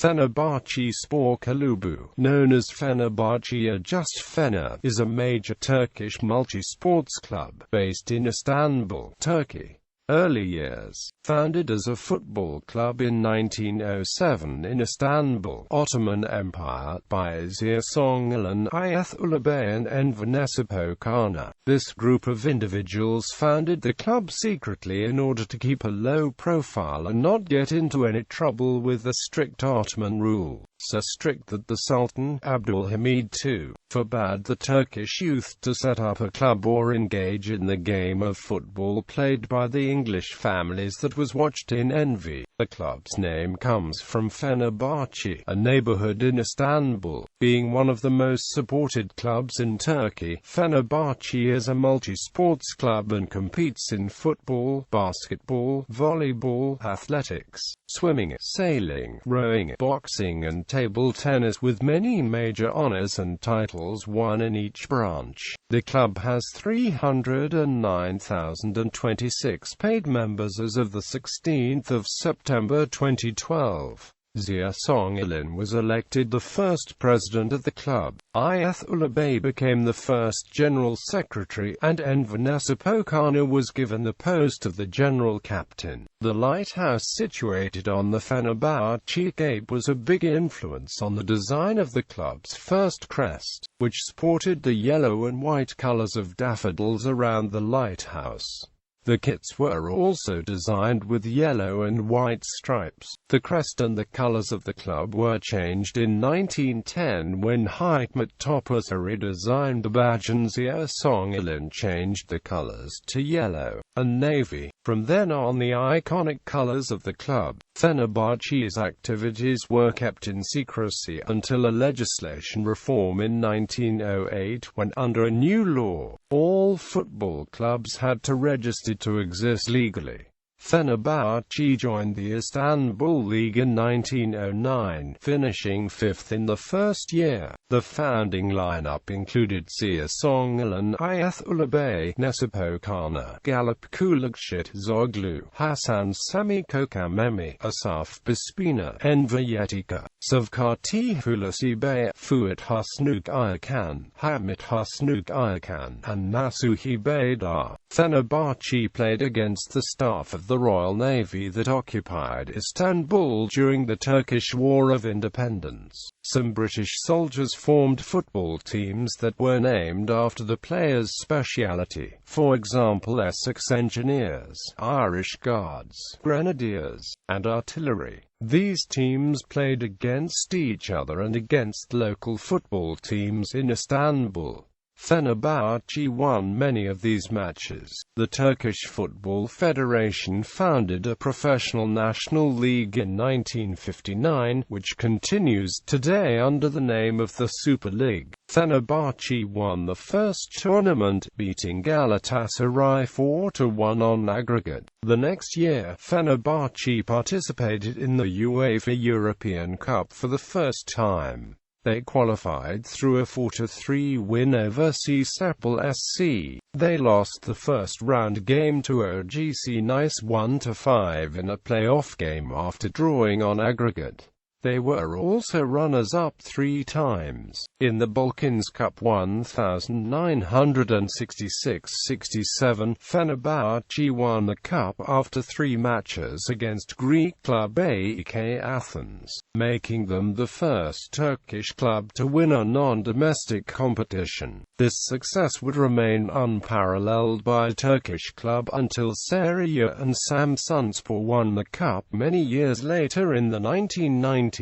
Fenerbahçe Spor Kulübü, known as Fenerbahçe or just Fener, is a major Turkish multi-sports club, based in Istanbul, Turkey. Early years. Founded as a football club in 1907 in Istanbul, Ottoman Empire, by Zia Songülen, Ayetullah Bey and Enver Nesipokana. This group of individuals founded the club secretly in order to keep a low profile and not get into any trouble with the strict Ottoman rule. So strict that the Sultan, Abdülhamid II, forbade the Turkish youth to set up a club or engage in the game of football played by the English families that was watched in envy. The club's name comes from Fenerbahçe, a neighborhood in Istanbul. Being one of the most supported clubs in Turkey, Fenerbahçe is a multi-sports club and competes in football, basketball, volleyball, athletics, swimming, sailing, rowing, boxing and table tennis, with many major honors and titles won in each branch. The club has 309,026 paid members as of the 16th of September 2012. Zia Songülen was elected the first president of the club. Ayetullah Bey became the first general secretary, and Enver Nesipokana was given the post of the general captain. The lighthouse situated on the Fenerbahçe Cape was a big influence on the design of the club's first crest, which sported the yellow and white colors of daffodils around the lighthouse. The kits were also designed with yellow and white stripes. The crest and the colors of the club were changed in 1910 when Hikmet Topuz'a redesigned the badge, and Zia Songülen changed the colors to yellow and navy. From then on, the iconic colors of the club, Fenerbahçe's activities were kept in secrecy until a legislation reform in 1908, when under a new law, all football clubs had to register to exist legally. Fenerbahçe joined the Istanbul League in 1909, finishing fifth in the first year. The founding lineup included Zia Songülen, Ayetullah Bey, Nesipokana, Galip Kılıçdaroğlu, Hasan Sami Kokamemi, Asaf Bispina, Enver Yetika, Savkati Hulusi Bey, Fuat Husnuk Aykan, Hamit Husnuk Aykan, and Nasuhi Baydar. Fenerbahçe played against the staff of the Royal Navy that occupied Istanbul during the Turkish War of Independence. Some British soldiers formed football teams that were named after the players' speciality, for example Essex Engineers, Irish Guards, Grenadiers, and Artillery. These teams played against each other and against local football teams in Istanbul. Fenerbahçe won many of these matches. The Turkish Football Federation founded a professional national league in 1959, which continues today under the name of the Super League. Fenerbahçe won the first tournament, beating Galatasaray 4-1 on aggregate. The next year, Fenerbahçe participated in the UEFA European Cup for the first time. They qualified through a 4-3 win over Istanbul SC. They lost the first round game to OGC Nice 1-5 in a playoff game after drawing on aggregate. They were also runners-up 3 times. In the Balkans Cup 1966-67, Fenerbahçe won the cup after 3 matches against Greek club AEK Athens, making them the first Turkish club to win a non-domestic competition. This success would remain unparalleled by a Turkish club until Sarıyer and Samsunspor won the cup many years later in the 1990s.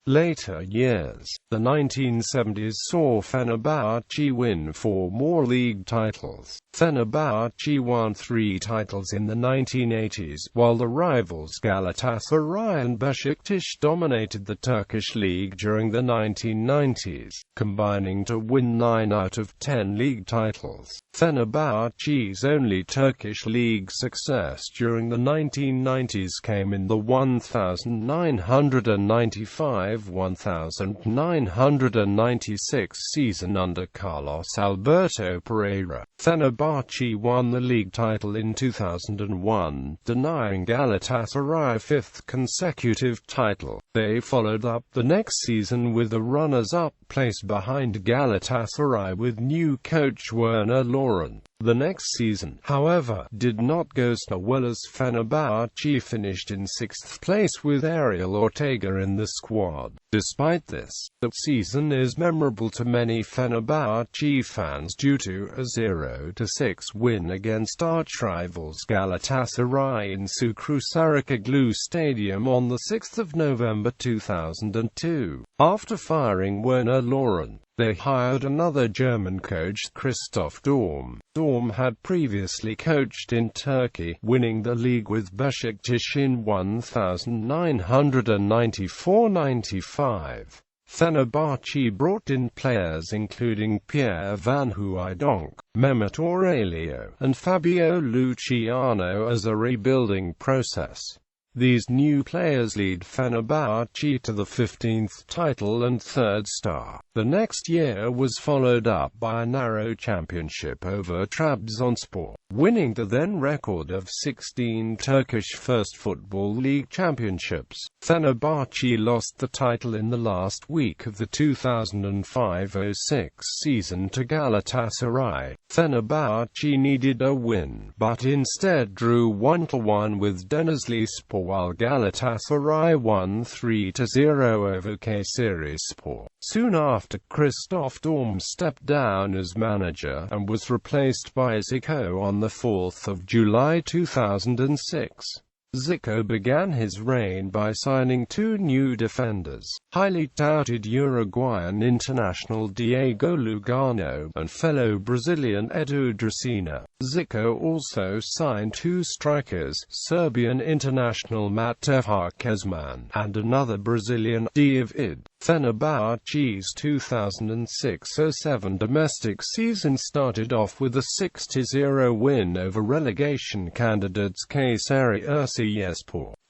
Later years, the 1970s saw Fenerbahçe win 4 more league titles. Fenerbahçe won 3 titles in the 1980s, while the rivals Galatasaray and Beşiktaş dominated the Turkish league during the 1990s, combining to win 9 out of 10 league titles. Fenerbahçe's only Turkish league success during the 1990s came in the 1995 1995-1996 season under Carlos Alberto Pereira. Fenerbahçe won the league title in 2001, denying Galatasaray fifth consecutive title. They followed up the next season with a runners-up place behind Galatasaray with new coach Werner Lorient. The next season, however, did not go so well as Fenerbahçe finished in sixth place with Ariel Ortega in the squad. Despite this, the season is memorable to many Fenerbahçe fans due to a 0-6 win against arch-rivals Galatasaray in Çukur Sarıkaglu Stadium on 6 November 2002. After firing Werner Lorient, they hired another German coach, Christoph Daum. Daum had previously coached in Turkey, winning the league with Beşiktaş in 1994-95. Fenerbahçe brought in players including Pierre Van Hooijdonk, Mehmet Aurelio, and Fabio Luciano as a rebuilding process. These new players lead Fenerbahçe to the 15th title and third star. The next year was followed up by a narrow championship over Trabzonspor, winning the then record of 16 Turkish First Football League championships. Fenerbahçe lost the title in the last week of the 2005-06 season to Galatasaray. Fenerbahçe needed a win, but instead drew 1-1 with Denizlispor, while Galatasaray won 3-0 over Kayserispor. Soon after, Christoph Daum stepped down as manager and was replaced by Zico on 4 July 2006. Zico began his reign by signing two new defenders, highly touted Uruguayan international Diego Lugano and fellow Brazilian Edu Dracena. Zico also signed two strikers, Serbian international Matej Kezman and another Brazilian, David. Fenerbahçe's 2006-07 domestic season started off with a 6-0 win over relegation candidates Kayserispor.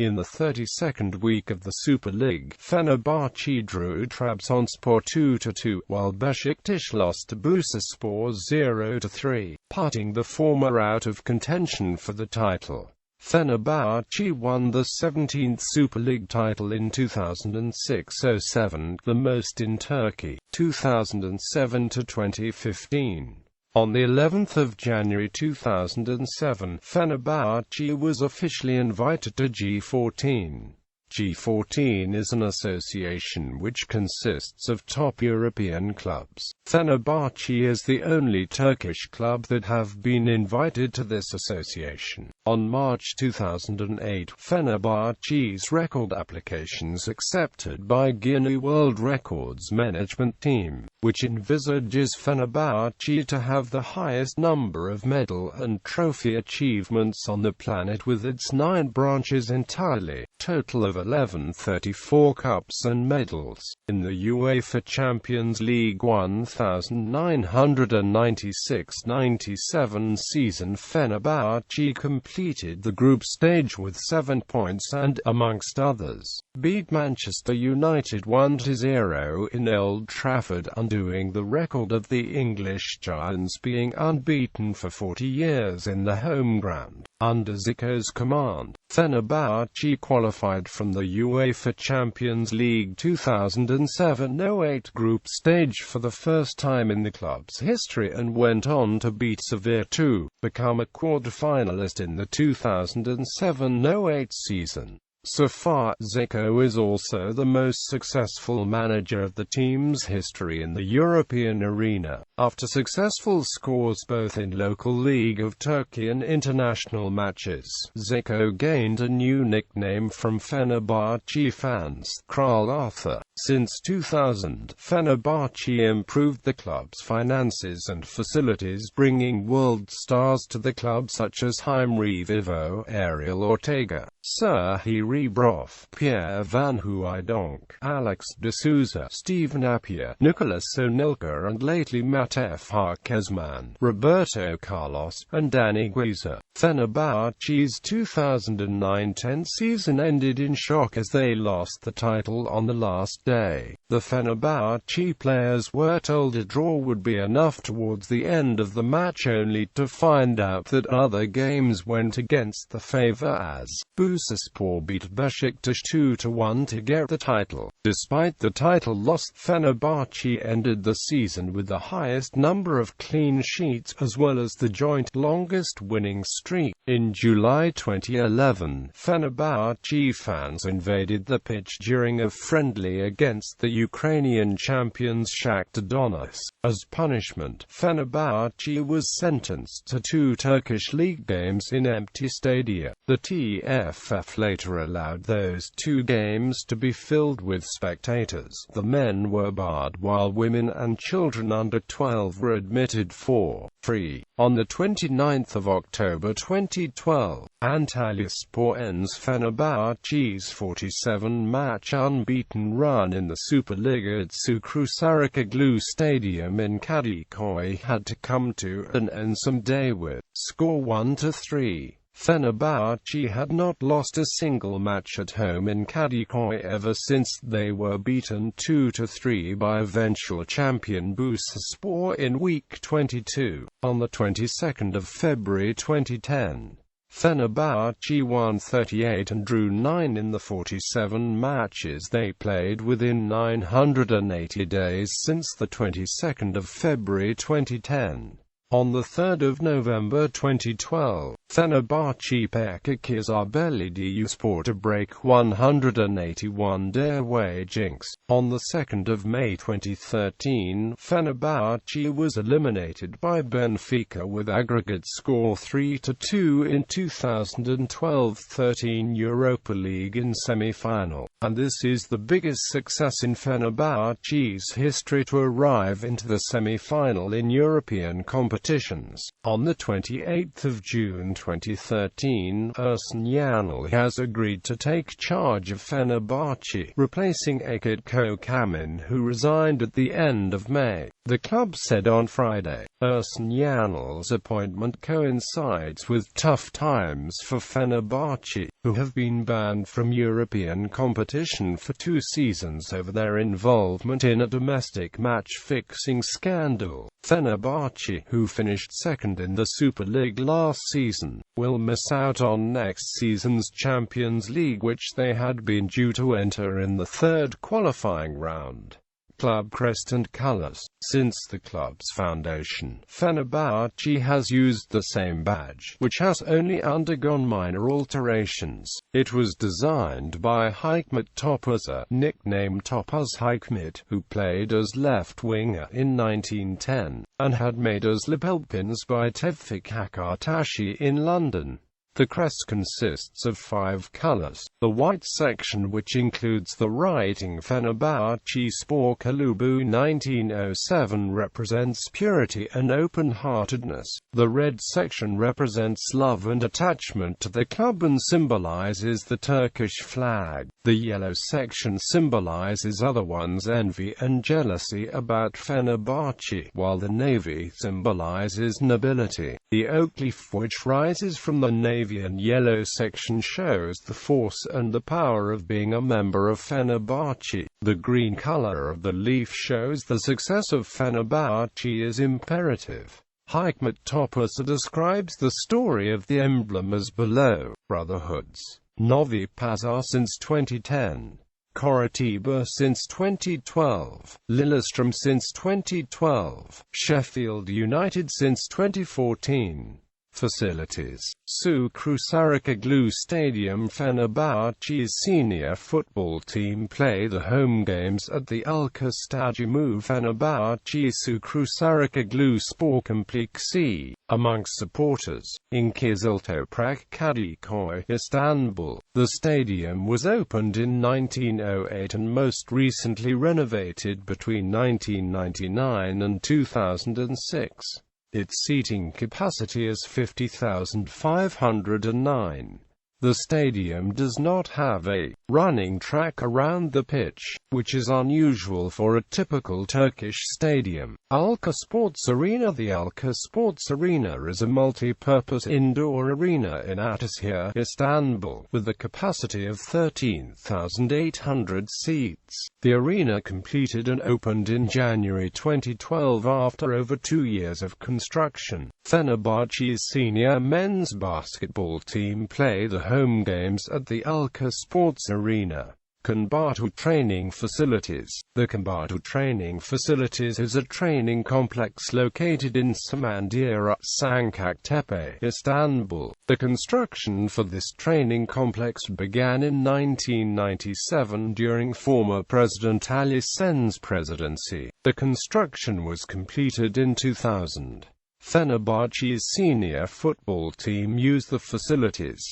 In the 32nd week of the Super League, Fenerbahçe drew Trabzonspor 2-2, while Beşiktaş lost to Bursaspor 0-3, putting the former out of contention for the title. Fenerbahçe won the 17th Super League title in 2006-07, the most in Turkey, 2007-2015. On the 11th of January 2007, Fenerbahçe was officially invited to G14. G14 is an association which consists of top European clubs. Fenerbahçe is the only Turkish club that have been invited to this association. On March 2008, Fenerbahçe's record applications accepted by Guinness World Records management team, which envisages Fenerbahçe to have the highest number of medal and trophy achievements on the planet with its 9 branches entirely, total of 1134 cups and medals. In the UEFA Champions League 1996-97 season, Fenerbahçe completed the group stage with 7 points and, amongst others, beat Manchester United 1-0 in Old Trafford, undoing the record of the English Giants being unbeaten for 40 years in the home ground. Under Zico's command, Fenerbahçe qualified from the UEFA Champions League 2007-08 group stage for the first time in the club's history and went on to beat Sevilla to become a quarter-finalist in the 2007-08 season. So far, Zico is also the most successful manager of the team's history in the European arena. After successful scores both in local League of Turkey and international matches, Zico gained a new nickname from Fenerbahçe fans, Kral Arthur. Since 2000, Fenerbahçe improved the club's finances and facilities, bringing world stars to the club such as Jaime Vivo, Ariel Ortega, Serhii Rebrov, Pierre Van Hooijdonk, Alex de Souza, Steven Appiah, Nicolas Anelka and lately Matej Kezman, Roberto Carlos, and Dani Guiza. Fenerbahçe's 2009-10 season ended in shock as they lost the title on the last day day. The Fenerbahçe players were told a draw would be enough towards the end of the match, only to find out that other games went against the favor as Bursaspor beat Beşiktaş 2-1 to get the title. Despite the title loss, Fenerbahçe ended the season with the highest number of clean sheets as well as the joint longest winning streak. In July 2011, Fenerbahçe fans invaded the pitch during a friendly against the Ukrainian champions Shakhtar Donetsk. As punishment, Fenerbahçe was sentenced to 2 Turkish league games in empty stadia. The TFF later allowed those 2 games to be filled with spectators. The men were barred while women and children under 12 were admitted for free. On the 29th of October 2012, Antalyaspor ends Fenerbahçe's 47-match unbeaten run in the Superliga at Sarıkalı Stadium in Kadıköy had to come to an end someday with score 1-3. Fenerbahçe had not lost a single match at home in Kadıköy ever since they were beaten 2-3 by eventual champion Bursaspor in week 22. On the 22nd of February 2010, Fenerbahçe won 38 and drew 9 in the 47 matches they played within 980 days since the 22nd of February 2010. On the 3rd of November 2012, Fenerbahçe Bekirkizar Belediyespor to break 181-day away jinx. On the 2nd of May 2013, Fenerbahçe was eliminated by Benfica with aggregate score 3-2 in 2012-13 Europa League in semi-final, and this is the biggest success in Fenerbahçe's history to arrive into the semi-final in European competitions. On the 28th of June 2013, Ersun Yanal has agreed to take charge of Fenerbahçe, replacing Akit Kocaman, who resigned at the end of May. The club said on Friday. Ersun Yanal's appointment coincides with tough times for Fenerbahçe, who have been banned from European competition for 2 seasons over their involvement in a domestic match-fixing scandal. Fenerbahçe, who finished second in the Super League last season, will miss out on next season's Champions League, which they had been due to enter in the 3rd qualifying round. Club crest and colors. Since the club's foundation, Fenerbahçe has used the same badge, which has only undergone minor alterations. It was designed by Hikmet Topuz'a, nicknamed Topuz Hikmet, who played as left winger in 1910, and had made as lapel pins by Tevfik Akatashi in London. The crest consists of 5 colors. The white section, which includes the writing Fenerbahçe Spor Kulübü 1907, represents purity and open-heartedness. The red section represents love and attachment to the club and symbolizes the Turkish flag. The yellow section symbolizes other one's envy and jealousy about Fenerbahçe, while the navy symbolizes nobility. The oak leaf, which rises from the navy and yellow section, shows the force and the power of being a member of Fenerbahçe. The green color of the leaf shows the success of Fenerbahçe is imperative. Hikmet Topuz'a describes the story of the emblem as below: Brotherhoods. Novi Pazar since 2010. Coritiba since 2012. Lillestrøm since 2012. Sheffield United since 2014. Facilities. Sarıkalı Stadium. Fenerbahçe's senior football team play the home games at the Ülker Stadyumu Fenerbahçe Sarıkalı Spor Kompleksi. Amongst supporters, in Kızıltoprak, Kadıköy, Istanbul. The stadium was opened in 1908 and most recently renovated between 1999 and 2006. Its seating capacity is 50,509. The stadium does not have a running track around the pitch, which is unusual for a typical Turkish stadium. Alka Sports Arena. The Alka Sports Arena is a multi-purpose indoor arena in Ataşehir, Istanbul, with a capacity of 13,800 seats. The arena completed and opened in January 2012 after over 2 years of construction. Fenerbahçe's senior men's basketball team play the home games at the Alka Sports Arena. Kanbatu Training Facilities. The Kanbatu Training Facilities is a training complex located in Samandıra, Sancaktepe, Istanbul. The construction for this training complex began in 1997 during former President Ali Sen's presidency. The construction was completed in 2000. Fenerbahçe's senior football team use the facilities.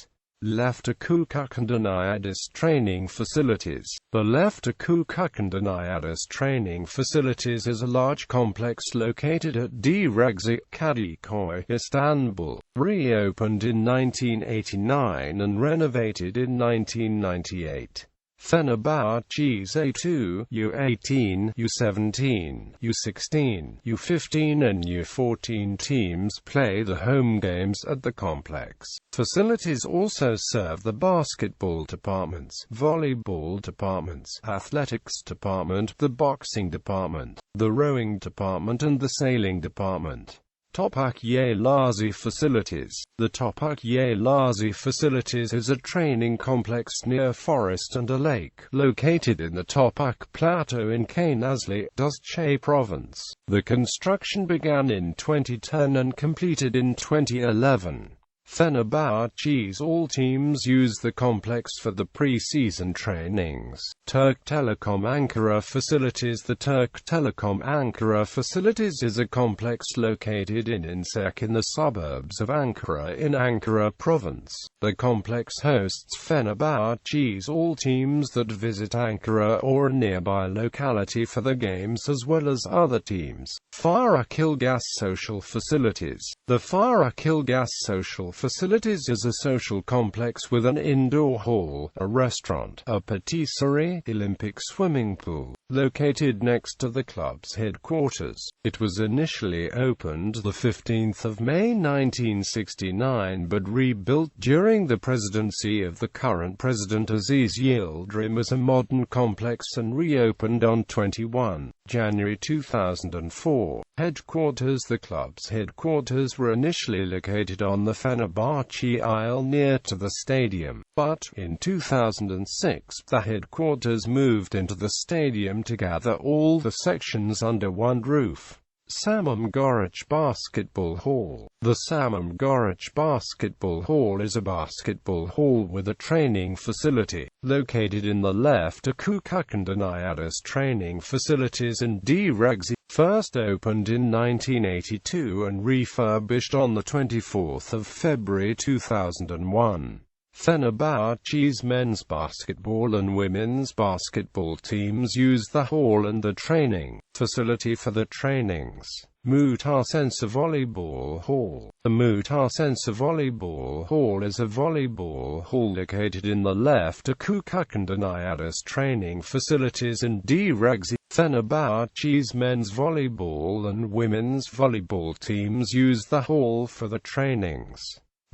Lefteku Kukundaniadis Training Facilities. The Lefteku Kukundaniadis Training Facilities is a large complex located at Direksi, Kadıköy, Istanbul. Reopened in 1989 and renovated in 1998. Fenerbahçe's A2, U18, U17, U16, U15 and U14 teams play the home games at the complex. Facilities also serve the basketball departments, volleyball departments, athletics department, the boxing department, the rowing department and the sailing department. Topak Yaylazi Facilities. The Topak Yaylazi Facilities is a training complex near forest and a lake, located in the Topak Plateau in Kaynazlı, Duzce Province. The construction began in 2010 and completed in 2011. Fenerbahçe's all teams use the complex for the pre-season trainings. Türk Telekom Ankara Facilities. The Türk Telekom Ankara Facilities is a complex located in İncek in the suburbs of Ankara in Ankara Province. The complex hosts Fenerbahçe's all teams that visit Ankara or a nearby locality for the games as well as other teams. Farukilgas Social Facilities. The Farukilgas Social Facilities is a social complex with an indoor hall, a restaurant, a patisserie, Olympic swimming pool, located next to the club's headquarters. It was initially opened the 15th of May 1969 but rebuilt during the presidency of the current president Aziz Yildirim as a modern complex and reopened on 21 January 2004. Headquarters. The club's headquarters were initially located on the Fenerbahçe Isle near to the stadium, but, in 2006, the headquarters moved into the stadium to gather all the sections under one roof. Samim Göreç Basketball Hall. The Samim Göreç Basketball Hall is a basketball hall with a training facility, located in the Lefteku Kukundaniadis Training Facilities in Direksi. First opened in 1982 and refurbished on 24 February 2001. Fenerbahçe's men's basketball and women's basketball teams use the hall and the training facility for the trainings. Mutasense Volleyball Hall. The Mutasense Volleyball Hall is a volleyball hall located in the Lefteku Kukundaniadis Training Facilities in Direksi. Fenerbahçe's men's volleyball and women's volleyball teams use the hall for the trainings.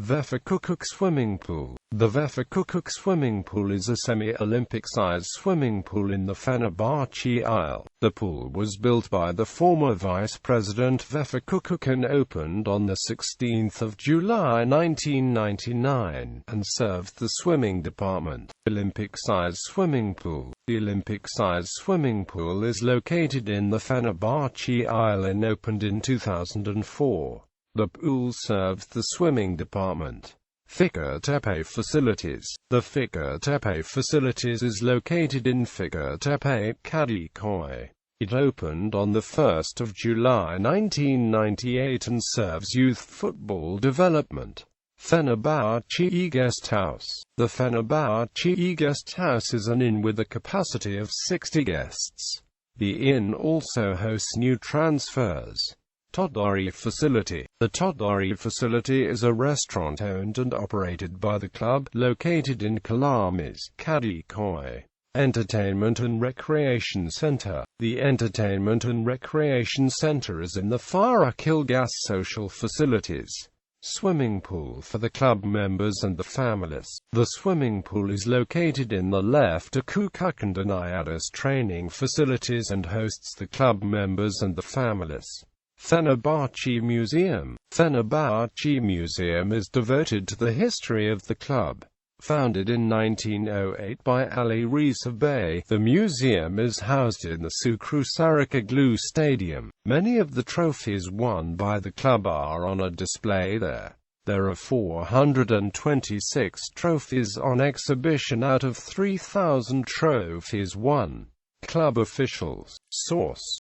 Vefakukuk Swimming Pool. The Vefakukuk Swimming Pool is a semi-Olympic-sized swimming pool in the Fenerbahçe Isle. The pool was built by the former Vice President Vefakukuk and opened on 16 July 1999, and served the swimming department. Olympic-sized swimming pool. The Olympic-sized swimming pool is located in the Fenerbahçe Isle and opened in 2004. The pool serves the swimming department. Fikirtepe Facilities. The Fikirtepe Facilities is located in Fikirtepe, Kadıköy. It opened on 1 July 1998 and serves youth football development. Fenerbahçe Guest House. The Fenerbahçe Guest House is an inn with a capacity of 60 guests. The inn also hosts new transfers. Todari Facility. The Todari Facility is a restaurant owned and operated by the club, located in Kalamis, Kadıköy. Entertainment and Recreation Center. The Entertainment and Recreation Center is in the Faruk Ilgaz Social Facilities. Swimming pool for the club members and the families. The swimming pool is located in the Lefty and Ayadas training facilities and hosts the club members and the families. Fenerbahçe Museum. Fenerbahçe Museum is devoted to the history of the club. Founded in 1908 by Ali Rıza Bey, the museum is housed in the Şükrü Saracoğlu Stadium. Many of the trophies won by the club are on a display there. There are 426 trophies on exhibition out of 3,000 trophies won. Club officials. Source: